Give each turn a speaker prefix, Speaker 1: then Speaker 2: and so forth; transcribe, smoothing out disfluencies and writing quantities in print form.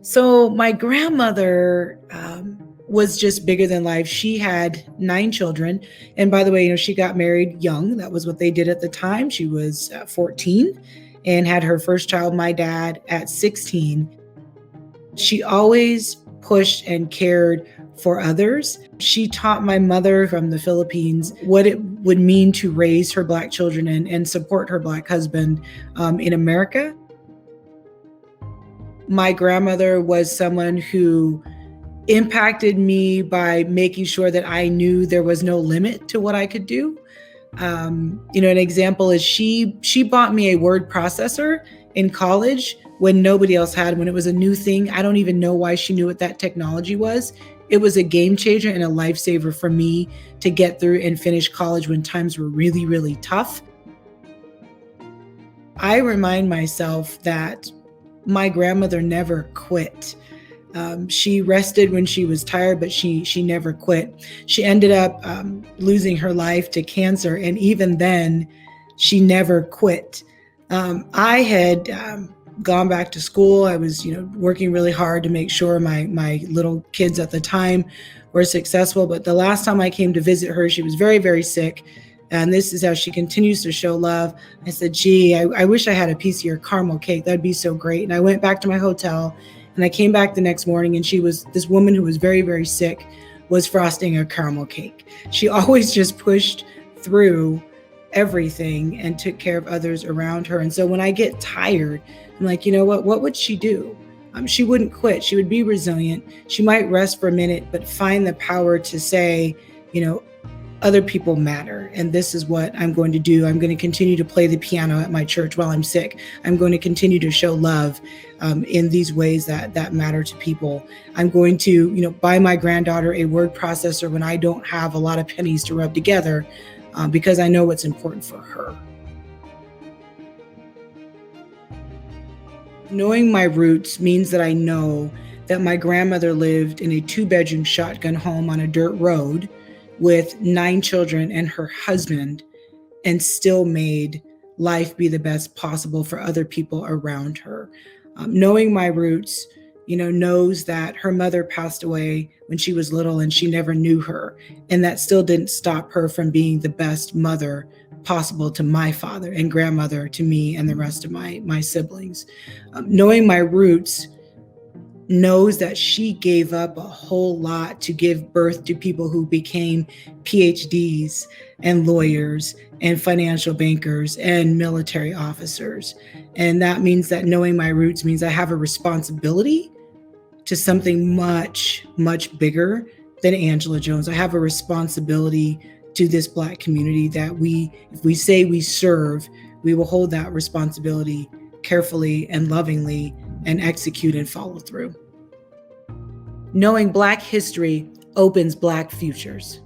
Speaker 1: So my grandmother was just bigger than life. She had 9 children. And by the way, she got married young. That was what they did at the time. She was 14 and had her first child, my dad, at 16. She always pushed and cared for others. She taught my mother from the Philippines what it would mean to raise her Black children and support her Black husband in America. My grandmother was someone who impacted me by making sure that I knew there was no limit to what I could do. An example is she bought me a word processor in college when nobody else had, when it was a new thing. I don't even know why she knew what that technology was. It was a game changer and a lifesaver for me to get through and finish college when times were really, really tough. I remind myself that my grandmother never quit. She rested when she was tired, but she never quit. She ended up losing her life to cancer, and even then, she never quit. I had gone back to school. I was, working really hard to make sure my little kids at the time were successful. But the last time I came to visit her, she was very, very sick. And this is how she continues to show love. I said, gee, I wish I had a piece of your caramel cake. That'd be so great. And I went back to my hotel and I came back the next morning, and this woman who was very, very sick was frosting a caramel cake. She always just pushed through everything and took care of others around her. And so when I get tired, I'm like, you know what would she do? She wouldn't quit. She would be resilient. She might rest for a minute, but find the power to say, other people matter, and this is what I'm going to do. I'm going to continue to play the piano at my church while I'm sick. I'm going to continue to show love in these ways that matter to people. I'm going to, buy my granddaughter a word processor when I don't have a lot of pennies to rub together, because I know what's important for her. Knowing my roots means that I know that my grandmother lived in a 2-bedroom shotgun home on a dirt road with 9 children and her husband, and still made life be the best possible for other people around her. Knowing my roots, knows that her mother passed away when she was little and she never knew her. And that still didn't stop her from being the best mother possible to my father and grandmother, to me and the rest of my siblings. Knowing my roots knows that she gave up a whole lot to give birth to people who became PhDs and lawyers and financial bankers and military officers. And that means that knowing my roots means I have a responsibility to something much, much bigger than Angela Jones. I have a responsibility to this Black community that if we say we serve, we will hold that responsibility carefully and lovingly and execute and follow through. Knowing Black history opens Black futures.